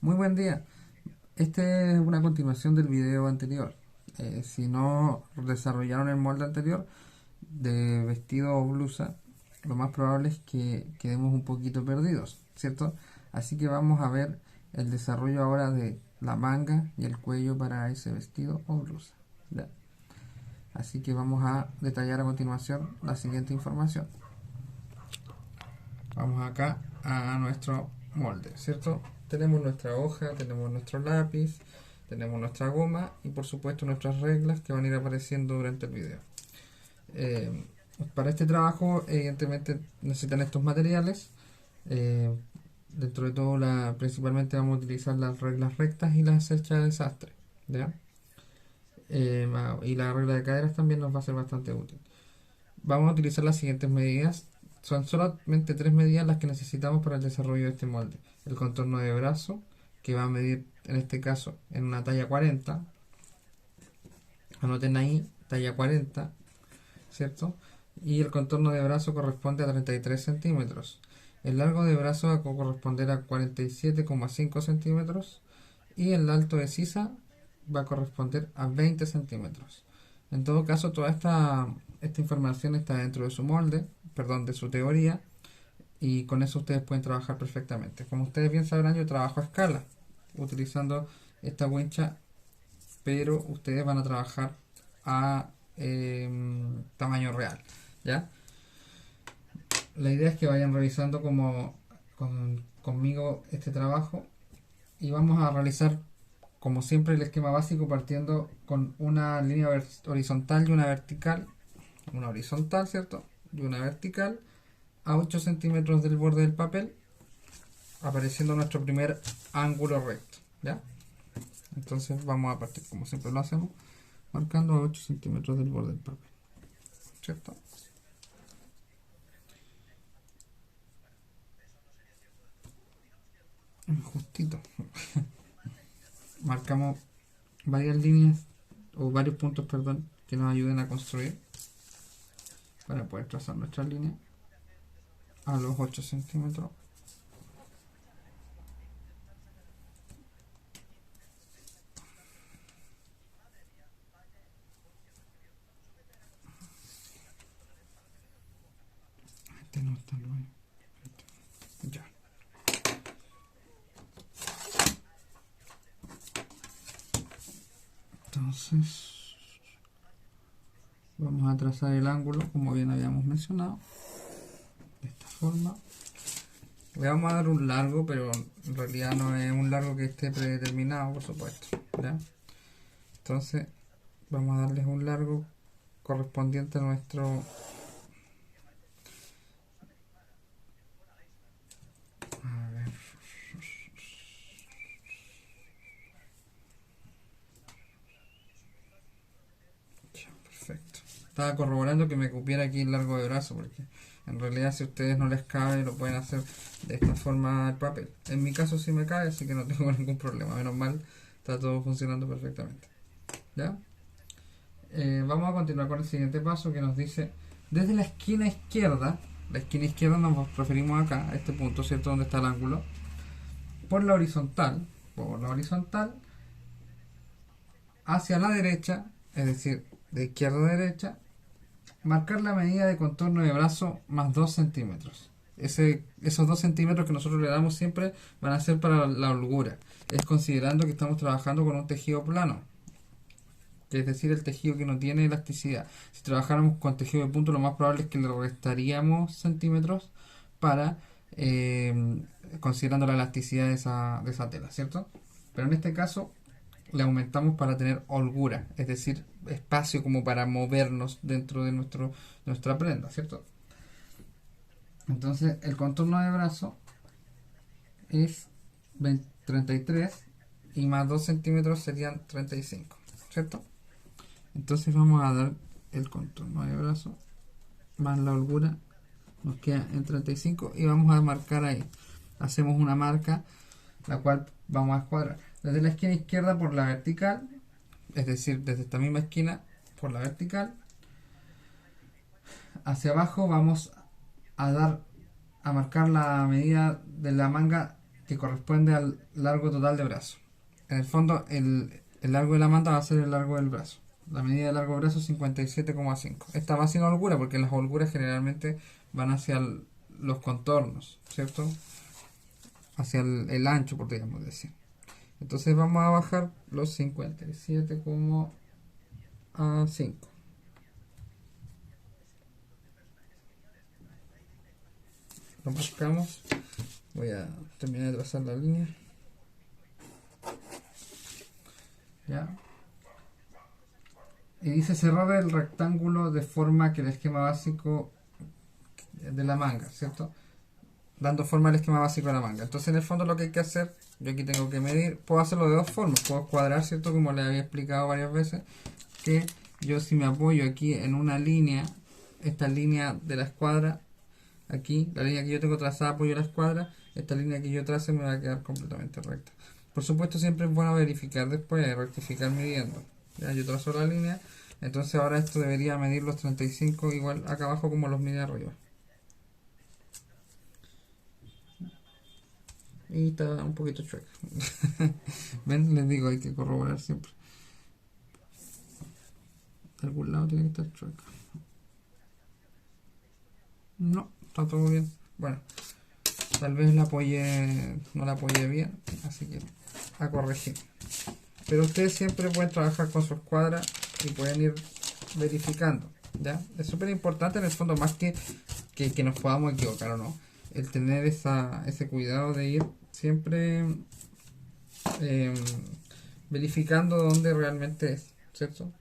Muy buen día. Este es una continuación del video anterior. Si no desarrollaron el molde anterior de vestido o blusa, lo más probable es que quedemos un poquito perdidos, ¿cierto? Así que vamos a ver el desarrollo ahora de la manga y el cuello para ese vestido o blusa. ¿Ya? Así que vamos a detallar a continuación la siguiente información. Vamos acá a nuestro molde, ¿cierto? Tenemos nuestra hoja, tenemos nuestro lápiz, tenemos nuestra goma y por supuesto nuestras reglas que van a ir apareciendo durante el video. Eh, para este trabajo evidentemente necesitan estos materiales. Eh, Dentro de todo principalmente vamos a utilizar las reglas rectas y las hechas de desastre, ¿ya? Y la regla de caderas también nos va a ser bastante útil. Vamos a utilizar las siguientes medidas. Son solamente tres medidas las que necesitamos para el desarrollo de este molde. El contorno de brazo, que va a medir en este caso en una talla 40. Anoten ahí, talla 40, ¿cierto? Y el contorno de brazo corresponde a 33 centímetros. El largo de brazo va a corresponder a 47,5 centímetros. Y el alto de sisa va a corresponder a 20 centímetros. En todo caso, toda esta información está dentro de su molde, perdón, de su teoría, y con eso ustedes pueden trabajar perfectamente. Como ustedes bien sabrán, yo trabajo a escala, utilizando esta wincha, pero ustedes van a trabajar a tamaño real, ¿ya? La idea es que vayan revisando conmigo este trabajo y vamos a realizar como siempre el esquema básico partiendo con una línea horizontal y una vertical, una horizontal, ¿cierto? Y una vertical a 8 centímetros del borde del papel, apareciendo nuestro primer ángulo recto, ¿ya? Entonces vamos a partir como siempre lo hacemos, marcando a 8 centímetros del borde del papel, ¿cierto? Justito. Marcamos varias líneas o varios puntos, perdón, que nos ayuden a construir para poder trazar nuestra línea a los 8 centímetros. Este no está bien. Ya. Entonces vamos a trazar el ángulo como bien habíamos mencionado, de esta forma. Le vamos a dar un largo, pero en realidad no es un largo que esté predeterminado, por supuesto, ¿ya? Entonces vamos a darles un largo correspondiente a nuestro... A ver. Ya, perfecto. Estaba corroborando que me cupiera aquí el largo de brazo, porque en realidad si a ustedes no les cabe lo pueden hacer de esta forma el papel. En mi caso sí me cae, así que no tengo ningún problema. Menos mal, está todo funcionando perfectamente. ¿Ya? Vamos a continuar con el siguiente paso que nos dice, desde la esquina izquierda nos referimos acá, a este punto, ¿cierto? Donde está el ángulo, por la horizontal, hacia la derecha, es decir, de izquierda a derecha, marcar la medida de contorno de brazo más 2 centímetros. Esos 2 centímetros que nosotros le damos siempre van a ser para la holgura. Es considerando que estamos trabajando con un tejido plano, que es decir, el tejido que no tiene elasticidad. Si trabajáramos con tejido de punto, lo más probable es que le restaríamos centímetros para considerando la elasticidad de esa tela, ¿cierto? Pero en este caso le aumentamos para tener holgura, es decir, espacio como para movernos dentro de nuestra prenda, ¿cierto? Entonces el contorno de brazo es 33 y más 2 centímetros serían 35, ¿cierto? Entonces vamos a dar el contorno de brazo más la holgura, nos queda en 35 y vamos a marcar ahí. Hacemos una marca la cual vamos a escuadrar desde la esquina izquierda por la vertical, es decir, desde esta misma esquina por la vertical hacia abajo vamos a marcar la medida de la manga que corresponde al largo total de brazo. En el fondo, el largo de la manta va a ser el largo del brazo. La medida del largo del brazo es 57,5. Esta va sin holgura porque las holguras generalmente van hacia los contornos, ¿cierto? Hacia el ancho, podríamos decir. Entonces vamos a bajar los 57,5. Lo marcamos. Voy a terminar de trazar la línea. ¿Ya? Y dice cerrar el rectángulo de forma que el esquema básico de la manga, ¿cierto? Dando forma al esquema básico de la manga. Entonces en el fondo lo que hay que hacer, yo aquí tengo que medir, puedo hacerlo de dos formas, puedo cuadrar, ¿cierto? Como les había explicado varias veces, que yo si me apoyo aquí en una línea, esta línea de la escuadra, aquí, la línea que yo tengo trazada apoyo la escuadra, esta línea que yo trace me va a quedar completamente recta. Por supuesto siempre es bueno verificar después, rectificar midiendo. Ya yo trazo la línea, entonces ahora esto debería medir los 35 igual acá abajo como los mide arriba. Y está un poquito chueca. ¿Ven? Les digo, hay que corroborar siempre. De algún lado tiene que estar chueca. No, está todo bien. Bueno, tal vez la apoyé, no la apoyé bien, así que a corregir. Pero ustedes siempre pueden trabajar con su escuadra y pueden ir verificando. ¿Ya? Es súper importante en el fondo, más que nos podamos equivocar o no, el tener ese cuidado de ir siempre verificando dónde realmente es, ¿cierto?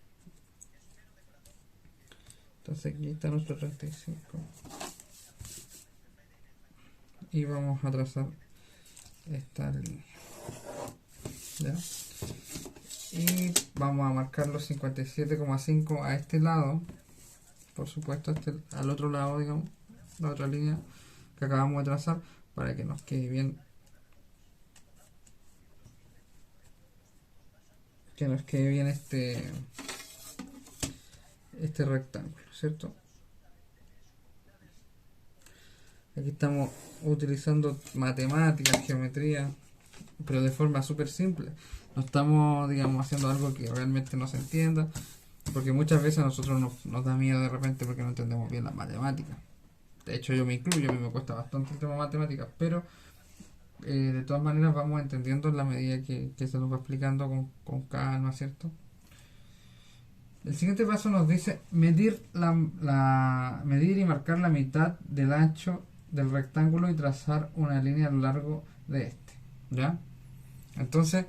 Entonces aquí está nuestro 35 y vamos a trazar esta línea, ¿ya? Y vamos a marcar los 57,5 a este lado, por supuesto al otro lado, digamos, la otra línea que acabamos de trazar, para que nos quede bien, este rectángulo, ¿cierto? Aquí estamos utilizando matemáticas, geometría, pero de forma súper simple. No estamos, digamos, haciendo algo que realmente no se entienda, porque muchas veces a nosotros nos da miedo de repente porque no entendemos bien las matemáticas. De hecho, yo me incluyo, a mí me cuesta bastante el tema de matemáticas, pero de todas maneras vamos entendiendo en la medida que se nos va explicando con calma, ¿cierto? El siguiente paso nos dice medir medir y marcar la mitad del ancho del rectángulo y trazar una línea a lo largo de este, ¿ya? Entonces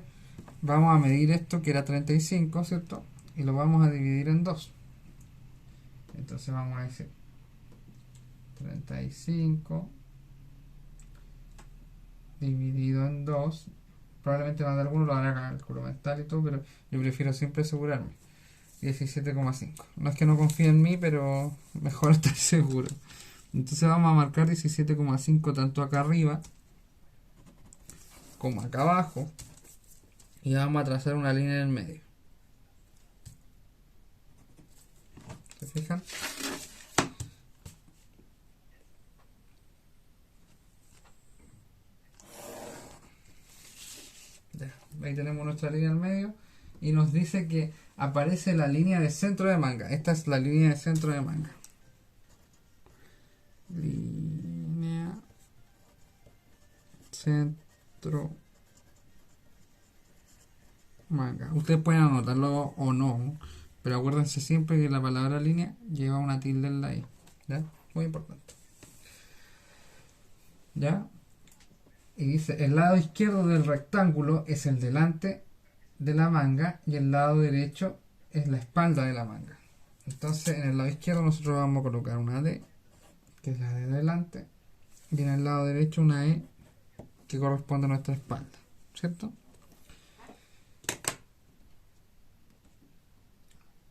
vamos a medir esto que era 35, ¿cierto? Y lo vamos a dividir en 2. Entonces vamos a decir 35 dividido en 2. Probablemente más de alguno lo hará cálculo mental y todo, pero yo prefiero siempre asegurarme. 17,5. No es que no confíe en mí, pero mejor estar seguro. Entonces vamos a marcar 17,5 tanto acá arriba como acá abajo. Y vamos a trazar una línea en el medio. ¿Se fijan? Ya, ahí tenemos nuestra línea en el medio. Y nos dice que aparece la línea de centro de manga. Esta es la línea de centro de manga. Línea centro manga. Ustedes pueden anotarlo o no, pero acuérdense siempre que la palabra línea lleva una tilde en la I. ¿Ya? Muy importante. ¿Ya? Y dice, el lado izquierdo del rectángulo es el delante de la manga y el lado derecho es la espalda de la manga. Entonces en el lado izquierdo nosotros vamos a colocar una D, que es la de delante, y en el lado derecho una E, que corresponde a nuestra espalda, ¿cierto?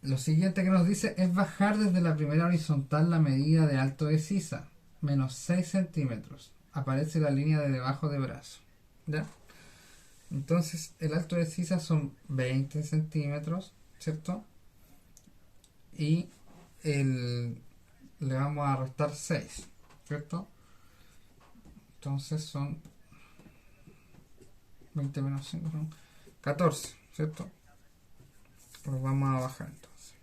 Lo siguiente que nos dice es bajar desde la primera horizontal la medida de alto de sisa, menos 6 centímetros. Aparece la línea de debajo de brazo, ¿ya? Entonces el alto de sisa son 20 centímetros, ¿cierto? Y le vamos a restar 6, ¿cierto? Entonces son 20 menos 5 son 14, ¿cierto? Lo vamos a bajar entonces.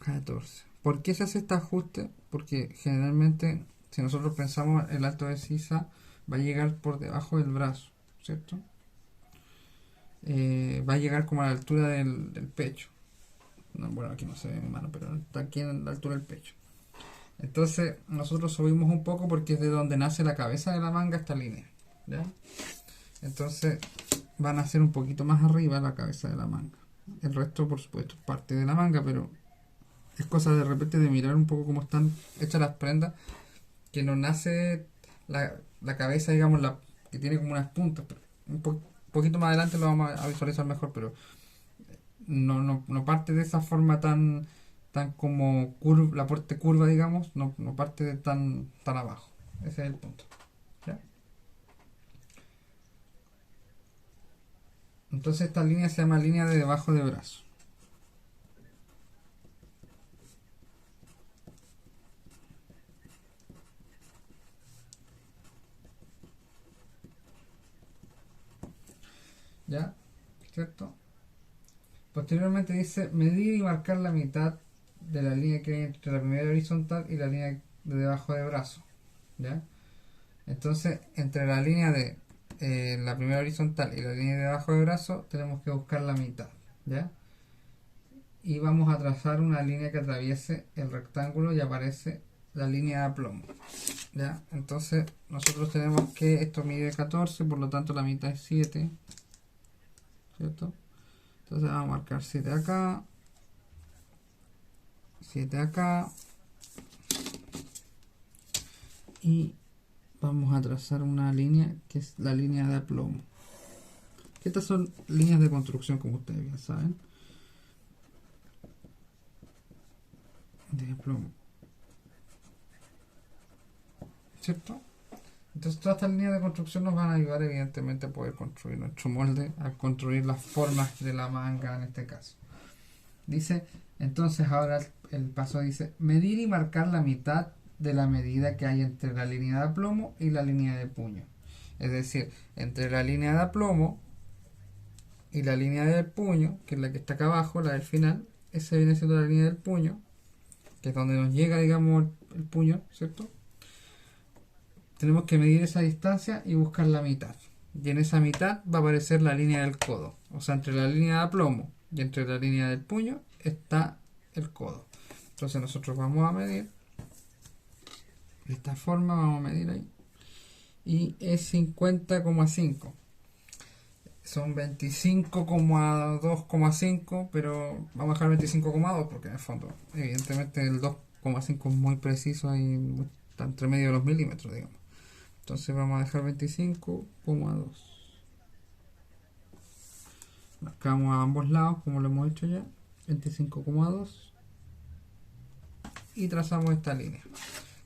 14. ¿Por qué se hace este ajuste? Porque generalmente, si nosotros pensamos, el alto de sisa va a llegar por debajo del brazo, ¿cierto? Va a llegar como a la altura del pecho. No, bueno, aquí no se ve mi mano, pero está aquí en la altura del pecho. Entonces, nosotros subimos un poco porque es de donde nace la cabeza de la manga esta línea, ¿ya? Entonces, van a ser un poquito más arriba la cabeza de la manga. El resto, por supuesto, es parte de la manga, pero es cosa de repente de mirar un poco cómo están hechas las prendas, que no nace la cabeza, digamos, que tiene como unas puntas, pero poquito más adelante lo vamos a visualizar mejor, pero no parte de esa forma tan como curva, la parte curva, digamos, no parte de tan abajo. Ese es el punto. ¿Ya? Entonces esta línea se llama línea de debajo de brazo. ¿Ya? ¿Cierto? Posteriormente dice medir y marcar la mitad de la línea que hay entre la primera horizontal y la línea de debajo de brazo. ¿Ya? Entonces, entre la línea de la primera horizontal y la línea de debajo de brazo, tenemos que buscar la mitad. ¿Ya? Y vamos a trazar una línea que atraviese el rectángulo y aparece la línea de aplomo. ¿Ya? Entonces, nosotros tenemos que esto mide 14, por lo tanto la mitad es 7. ¿Cierto? Entonces vamos a marcar 7 acá, 7 acá, y vamos a trazar una línea que es la línea de aplomo. Estas son líneas de construcción, como ustedes bien saben, de aplomo, ¿cierto? Entonces todas estas líneas de construcción nos van a ayudar evidentemente a poder construir nuestro molde, a construir las formas de la manga en este caso. Dice, entonces ahora el paso dice, medir y marcar la mitad de la medida que hay entre la línea de aplomo y la línea de puño. Es decir, entre la línea de aplomo y la línea del puño, que es la que está acá abajo, la del final, esa viene siendo la línea del puño, que es donde nos llega, digamos, el puño, ¿cierto? Tenemos que medir esa distancia y buscar la mitad. Y en esa mitad va a aparecer la línea del codo. O sea, entre la línea de aplomo y entre la línea del puño está el codo. Entonces nosotros vamos a medir de esta forma, vamos a medir ahí, y es 50,5. Son 25,2,5, pero vamos a dejar 25,2 porque en el fondo, evidentemente el 2,5 es muy preciso, ahí está entre medio de los milímetros, digamos. Entonces vamos a dejar 25,2. Marcamos a ambos lados, como lo hemos hecho ya, 25,2. Y trazamos esta línea,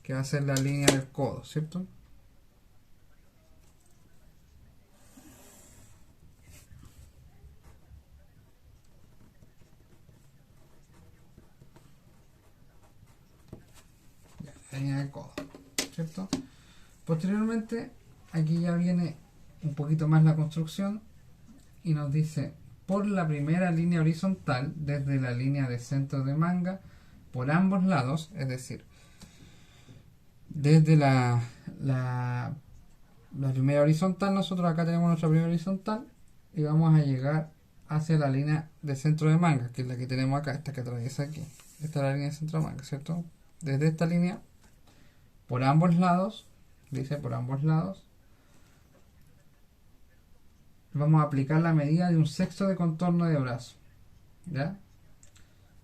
que va a ser la línea del codo, ¿cierto? Ya, la línea del codo, ¿cierto? Posteriormente, aquí ya viene un poquito más la construcción y nos dice, por la primera línea horizontal, desde la línea de centro de manga, por ambos lados, es decir, desde la primera horizontal, nosotros acá tenemos nuestra primera horizontal y vamos a llegar hacia la línea de centro de manga, que es la que tenemos acá, esta que atraviesa aquí. Esta es la línea de centro de manga, ¿cierto? Desde esta línea, por ambos lados, dice por ambos lados, vamos a aplicar la medida de 1/6 de contorno de brazo. ¿Ya?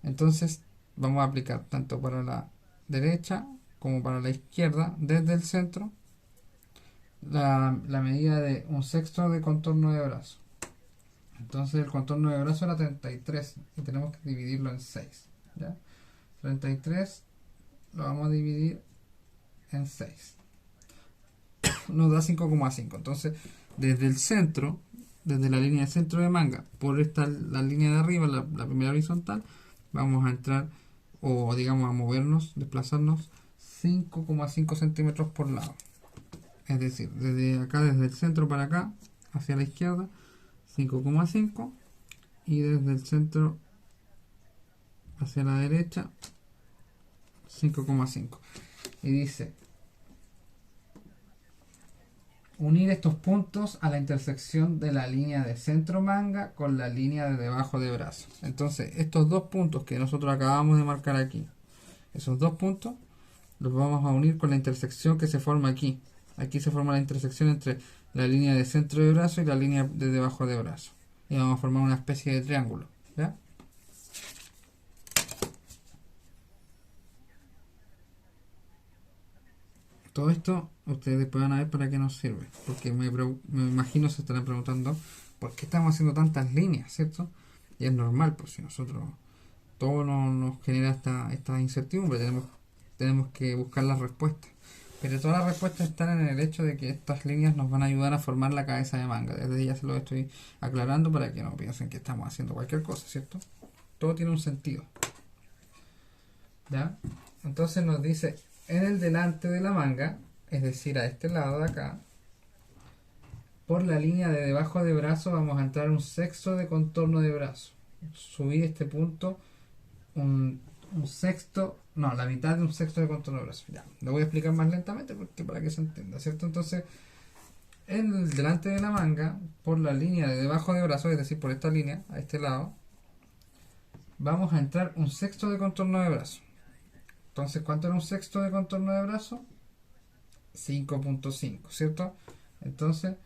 Entonces vamos a aplicar tanto para la derecha como para la izquierda, desde el centro, la medida de 1/6 de contorno de brazo. Entonces el contorno de brazo era 33 y tenemos que dividirlo en 6. ¿Ya? 33 lo vamos a dividir en 6. Nos da 5,5. Entonces desde el centro, desde la línea de centro de manga, por la línea de arriba, la primera horizontal, vamos a entrar, o digamos a movernos, desplazarnos 5,5 centímetros por lado. Es decir, desde acá, desde el centro para acá, hacia la izquierda, 5,5. Y desde el centro hacia la derecha, 5,5. Y dice, unir estos puntos a la intersección de la línea de centro manga con la línea de debajo de brazo. Entonces, estos dos puntos que nosotros acabamos de marcar aquí, esos dos puntos, los vamos a unir con la intersección que se forma aquí. Aquí se forma la intersección entre la línea de centro de brazo y la línea de debajo de brazo. Y vamos a formar una especie de triángulo. ¿Ya? Todo esto ustedes después van a ver para qué nos sirve. Porque me imagino se estarán preguntando por qué estamos haciendo tantas líneas, ¿cierto? Y es normal, pues si nosotros todo nos genera esta incertidumbre, tenemos que buscar las respuestas. Pero todas las respuestas están en el hecho de que estas líneas nos van a ayudar a formar la cabeza de manga. Desde ya se lo estoy aclarando para que no piensen que estamos haciendo cualquier cosa, ¿cierto? Todo tiene un sentido. ¿Ya? Entonces nos dice, en el delante de la manga, es decir, a este lado de acá, por la línea de debajo de brazo vamos a entrar un sexto de contorno de brazo. Subir este punto un sexto, no, la mitad de un sexto de contorno de brazo. Ya, lo voy a explicar más lentamente porque para que se entienda, ¿cierto? Entonces, en el delante de la manga, por la línea de debajo de brazo, es decir, por esta línea, a este lado, vamos a entrar un sexto de contorno de brazo. Entonces, ¿cuánto era un sexto de contorno de brazo? 5,5, ¿cierto? Entonces,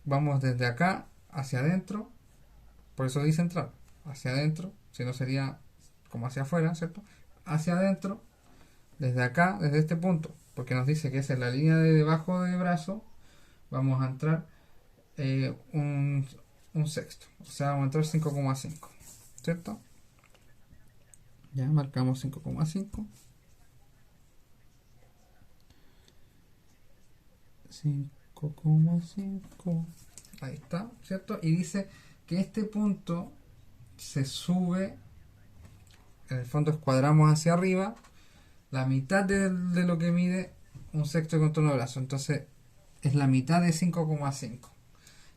vamos desde acá hacia adentro, por eso dice entrar, hacia adentro, si no sería como hacia afuera, ¿cierto? Hacia adentro, desde acá, desde este punto, porque nos dice que es en la línea de debajo de brazo, vamos a entrar un sexto, o sea, vamos a entrar 5,5, ¿cierto? Ya marcamos 5,5. 5,5. Ahí está, ¿cierto? Y dice que este punto se sube, en el fondo escuadramos hacia arriba, la mitad de lo que mide un sexto de contorno de brazo. Entonces es la mitad de 5,5.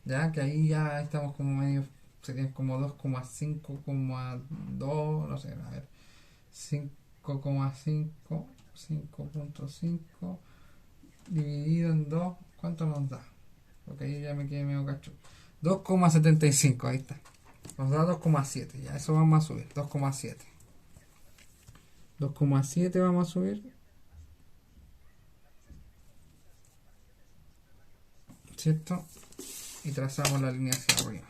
Ya que ahí ya estamos como medio, serían como 2,5,2, no sé, a ver. 5,5, 5,5 dividido en 2, ¿cuánto nos da? Porque ahí ya me quedé medio cacho. 2,75, ahí está. Nos da 2,7, ya eso vamos a subir, 2,7. 2,7 vamos a subir. ¿Cierto? Y trazamos la línea hacia arriba.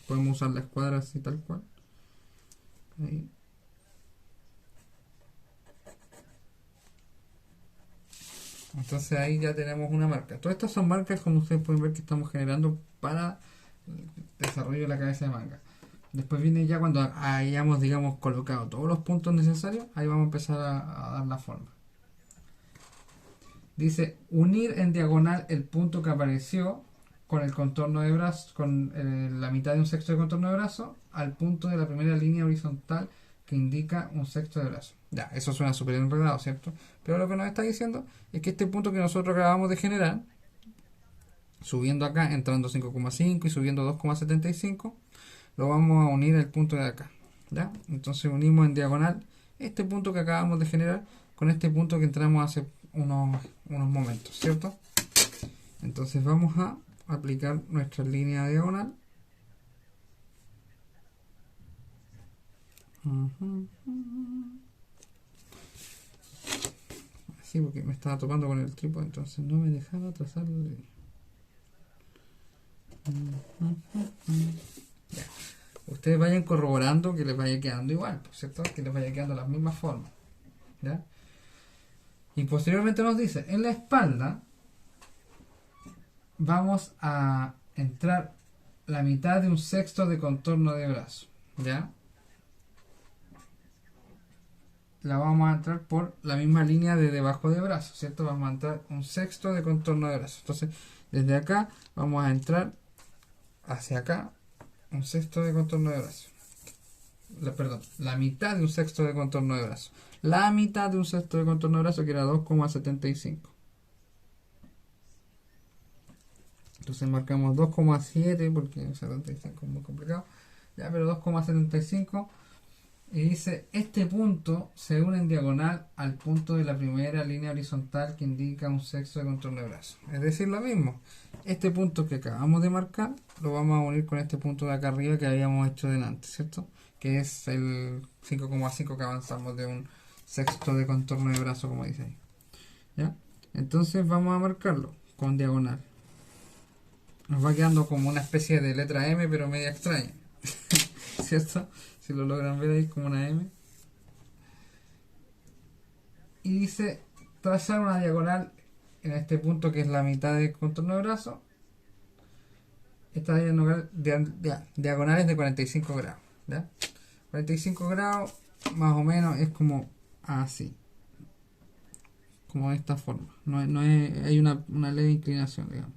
Podemos usar la escuadra así tal cual. Ahí. Entonces ahí ya tenemos una marca. Todas estas son marcas, como ustedes pueden ver, que estamos generando para el desarrollo de la cabeza de manga. Después viene ya cuando hayamos, digamos, colocado todos los puntos necesarios, ahí vamos a empezar a dar la forma. Dice, unir en diagonal el punto que apareció con el contorno de brazo, con la mitad de un sexto de contorno de brazo, al punto de la primera línea horizontal que indica un sexto de brazo. Ya, eso suena súper enredado, ¿cierto? Pero lo que nos está diciendo es que este punto que nosotros acabamos de generar, subiendo acá, entrando 5,5 y subiendo 2,75, lo vamos a unir al punto de acá. ¿Ya? Entonces unimos en diagonal este punto que acabamos de generar con este punto que entramos hace unos momentos, ¿cierto? Entonces vamos a aplicar nuestra línea diagonal. Así, porque me estaba topando con el trípode, entonces no me dejaba trazar la línea. Ya. Ustedes vayan corroborando que les vaya quedando igual, ¿cierto? Que les vaya quedando las mismas formas. ¿Ya? Y posteriormente nos dice, en la espalda vamos a entrar la mitad de un sexto de contorno de brazo. ¿Ya? La vamos a entrar por la misma línea de debajo de brazo, ¿cierto? Vamos a entrar un sexto de contorno de brazo. Entonces, desde acá vamos a entrar hacia acá un sexto de contorno de brazo. La mitad de un sexto de contorno de brazo. La mitad de un sexto de contorno de brazo, que era 2,75. Entonces marcamos 2,7 porque 75 es muy complicado. Ya, pero 2,75. Y dice, este punto se une en diagonal al punto de la primera línea horizontal que indica un sexto de contorno de brazo. Es decir, lo mismo. Este punto que acabamos de marcar lo vamos a unir con este punto de acá arriba que habíamos hecho delante, ¿cierto? Que es el 5,5 que avanzamos de un sexto de contorno de brazo, como dice ahí. ¿Ya? Entonces vamos a marcarlo con diagonal. Nos va quedando como una especie de letra M, pero media extraña. ¿Cierto? Si lo logran ver ahí como una M. Y dice trazar una diagonal en este punto que es la mitad del contorno de brazo. Esta diagonal es de 45 grados. ¿Ya? 45 grados más o menos es como así. Como de esta forma. Hay una leve inclinación, digamos.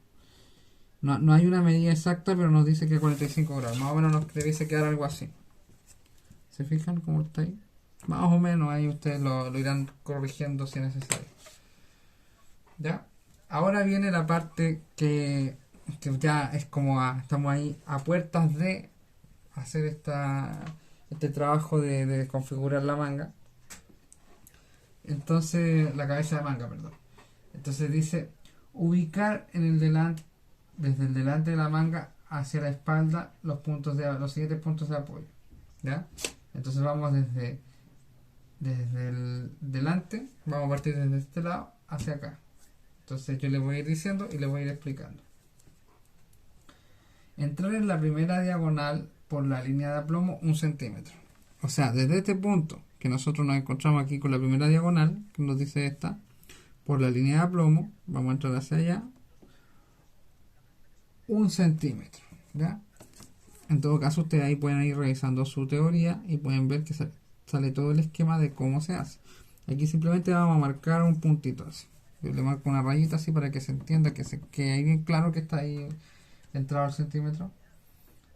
No hay una medida exacta, pero nos dice que 45 grados. Más o menos nos debiese quedar algo así. ¿Se fijan cómo está ahí? Más o menos ahí ustedes lo irán corrigiendo si es necesario. ¿Ya? Ahora viene la parte que ya es como estamos ahí a puertas de hacer este trabajo de configurar la manga. Entonces, la cabeza de manga, perdón. Entonces dice, ubicar desde el delante de la manga hacia la espalda los siguientes puntos de apoyo. ¿Ya? Entonces vamos desde el delante, vamos a partir desde este lado hacia acá. Entonces yo le voy a ir diciendo y le voy a ir explicando. Entrar en la primera diagonal por la línea de aplomo 1 centímetro. O sea, desde este punto que nosotros nos encontramos aquí con la primera diagonal, que nos dice esta, por la línea de aplomo, vamos a entrar hacia allá, 1 centímetro. ¿Ya? En todo caso, ustedes ahí pueden ir revisando su teoría y pueden ver que sale todo el esquema de cómo se hace. Aquí simplemente vamos a marcar un puntito así. Yo le marco una rayita así para que se entienda, que hay bien claro que está ahí entrado el centímetro.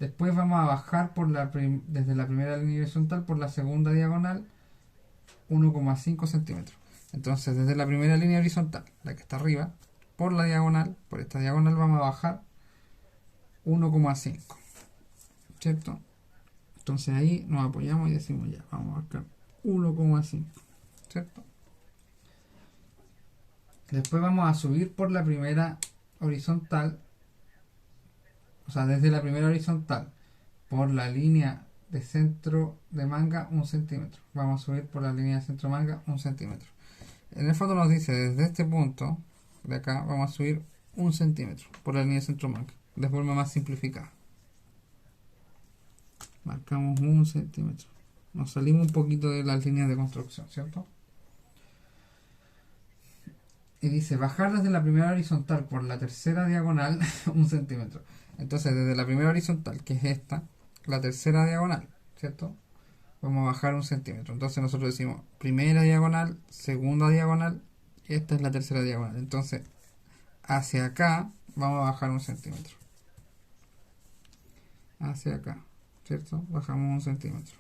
Después vamos a bajar desde la primera línea horizontal por la segunda diagonal 1,5 centímetros. Entonces desde la primera línea horizontal, la que está arriba, por esta diagonal vamos a bajar 1,5. ¿Cierto? Entonces ahí nos apoyamos y decimos ya, vamos a marcar 1,5. ¿Cierto? Después vamos a subir por la primera horizontal, o sea, desde la primera horizontal por la línea de centro de manga 1 centímetro. Vamos a subir por la línea de centro de manga 1 centímetro. En el fondo nos dice desde este punto de acá vamos a subir 1 centímetro por la línea de centro de manga, de forma más simplificada. Marcamos 1 centímetro. Nos salimos un poquito de las líneas de construcción, ¿cierto? Y dice bajar desde la primera horizontal por la tercera diagonal 1 centímetro. Entonces desde la primera horizontal, que es esta, la tercera diagonal, ¿cierto? Vamos a bajar 1 centímetro. Entonces nosotros decimos primera diagonal, segunda diagonal, y esta es la tercera diagonal. Entonces hacia acá vamos a bajar 1 centímetro. Hacia acá, ¿cierto? Bajamos 1 centímetro.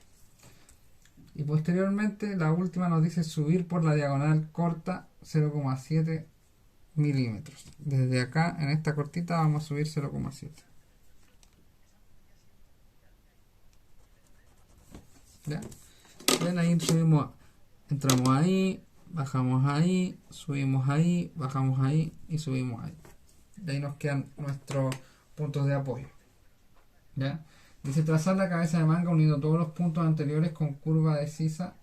Y posteriormente la última nos dice subir por la diagonal corta 0,7 milímetros. Desde acá en esta cortita vamos a subir 0,7. ¿Ya? Ven ahí subimos, entramos ahí, bajamos ahí, subimos ahí, bajamos ahí y subimos ahí. De ahí nos quedan nuestros puntos de apoyo. ¿Ya? Dice trazar la cabeza de manga uniendo todos los puntos anteriores con curva de sisa.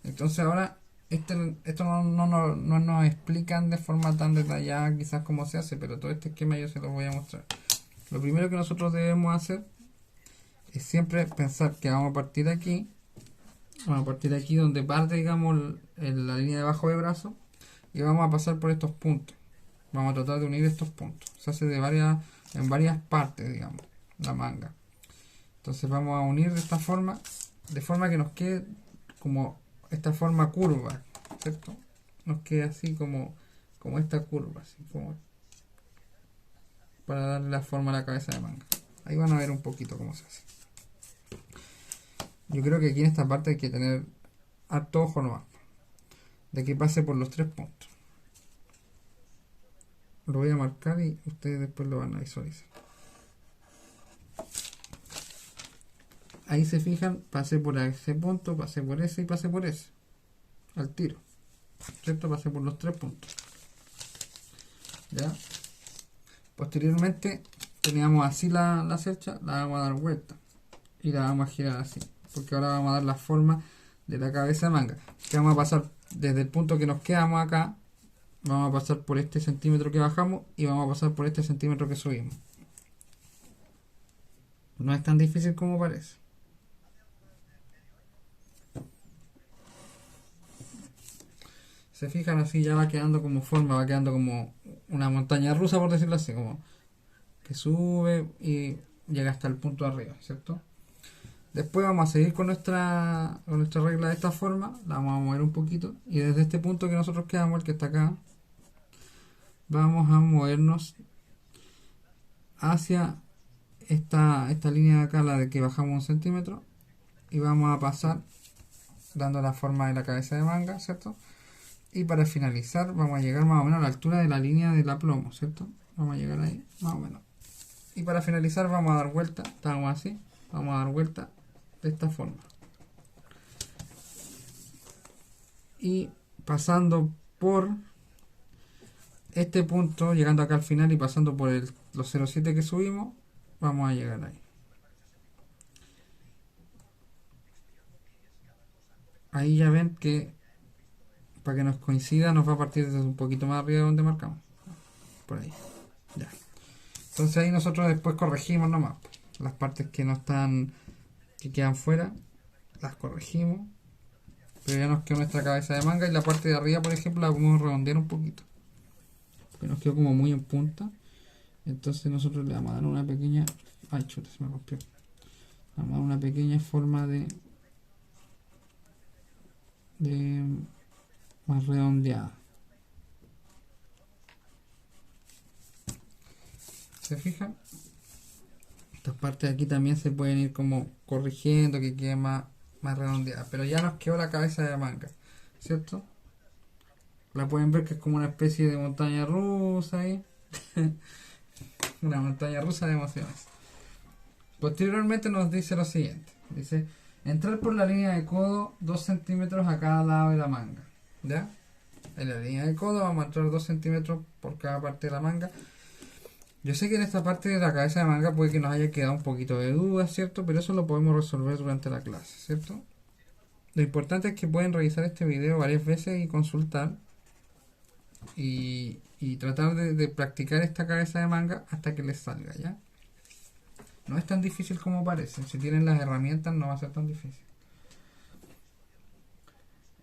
Entonces ahora esto no nos explican de forma tan detallada quizás cómo se hace, pero todo este esquema yo se lo voy a mostrar. Lo primero que nosotros debemos hacer es siempre pensar que vamos a partir aquí. Vamos a partir aquí donde parte, digamos, la línea de abajo de brazo, y vamos a pasar por estos puntos. Vamos a tratar de unir estos puntos. Se hace en varias partes, digamos, la manga. Entonces vamos a unir de esta forma, de forma que nos quede como esta forma curva, ¿cierto? Nos quede así como esta curva, así como para darle la forma a la cabeza de manga. Ahí van a ver un poquito cómo se hace. Yo creo que aquí en esta parte hay que tener harto ojo nomás, de que pase por los 3 puntos. lo voy a marcar y ustedes después lo van a visualizar. Ahí se fijan, pasé por ese punto, pasé por ese y pasé por ese. Al tiro. ¿Cierto? Pasé por los 3 puntos. ¿Ya? Posteriormente teníamos así la cercha, la vamos a dar vuelta. Y la vamos a girar así. Porque ahora vamos a dar la forma de la cabeza de manga. Que vamos a pasar desde el punto que nos quedamos acá. Vamos a pasar por este centímetro que bajamos y vamos a pasar por este centímetro que subimos. No es tan difícil como parece. Se fijan, así ya va quedando como forma, va quedando como una montaña rusa, por decirlo así, como que sube y llega hasta el punto de arriba, ¿cierto? Después vamos a seguir con nuestra regla de esta forma, la vamos a mover un poquito y desde este punto que nosotros quedamos, el que está acá, vamos a movernos hacia esta línea de acá, la de que bajamos 1 centímetro, y vamos a pasar dando la forma de la cabeza de manga, ¿cierto? Y para finalizar vamos a llegar más o menos a la altura de la línea del aplomo, ¿cierto? Vamos a llegar ahí, más o menos. Y para finalizar vamos a dar vuelta, estamos así, vamos a dar vuelta de esta forma. Y pasando por este punto, llegando acá al final y pasando por los 0,7 que subimos, vamos a llegar ahí. Ahí ya ven que para que nos coincida nos va a partir desde un poquito más arriba de donde marcamos. Por ahí. Ya. Entonces ahí nosotros después corregimos nomás. Las partes que no están, que quedan fuera, las corregimos. Pero ya nos quedó nuestra cabeza de manga y la parte de arriba, por ejemplo, la podemos redondear un poquito. Porque nos quedó como muy en punta. Entonces nosotros le vamos a dar una pequeña... Ay, chuta, se me rompió. Vamos a dar una pequeña forma de más redondeada. ¿Se fijan? Estas partes de aquí también se pueden ir como corrigiendo, que quede más redondeada. Pero ya nos quedó la cabeza de manga, ¿cierto? La pueden ver que es como una especie de montaña rusa ahí. Una montaña rusa de emociones. Posteriormente nos dice lo siguiente. Dice, entrar por la línea de codo 2 centímetros a cada lado de la manga. ¿Ya? En la línea de codo vamos a entrar 2 centímetros por cada parte de la manga. Yo sé que en esta parte de la cabeza de manga puede que nos haya quedado un poquito de duda, ¿cierto? Pero eso lo podemos resolver durante la clase, ¿cierto? Lo importante es que pueden revisar este video varias veces y consultar y tratar de practicar esta cabeza de manga hasta que les salga, ¿ya? No es tan difícil como parece. Si tienen las herramientas no va a ser tan difícil.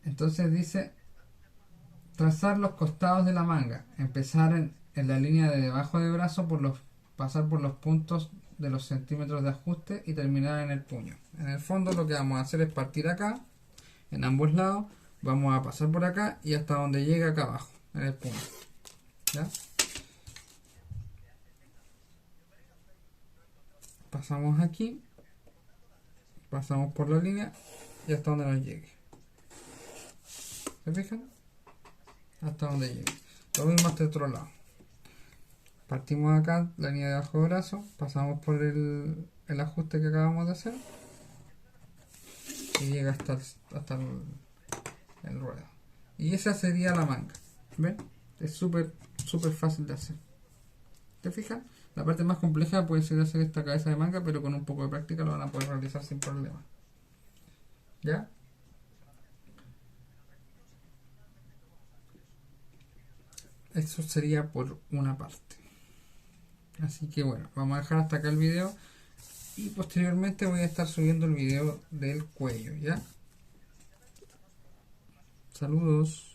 Entonces dice, trazar los costados de la manga. Empezar en la línea de debajo del brazo, pasar por los puntos de los centímetros de ajuste y terminar en el puño. En el fondo lo que vamos a hacer es partir acá, en ambos lados, vamos a pasar por acá y hasta donde llegue acá abajo, en el puño. ¿Ya? Pasamos aquí, pasamos por la línea y hasta donde nos llegue. ¿Se fijan? Hasta donde llegue. Lo mismo hasta el otro lado. Partimos acá, la línea de abajo del brazo, pasamos por el ajuste que acabamos de hacer y llega hasta el ruedo. Y esa sería la manga. ¿Ven? Es súper fácil de hacer. ¿Te fijas? La parte más compleja puede ser hacer esta cabeza de manga, pero con un poco de práctica lo van a poder realizar sin problema. ¿Ya? Eso sería por una parte. Así que bueno, vamos a dejar hasta acá el video y posteriormente voy a estar subiendo el video del cuello, ¿ya? Saludos.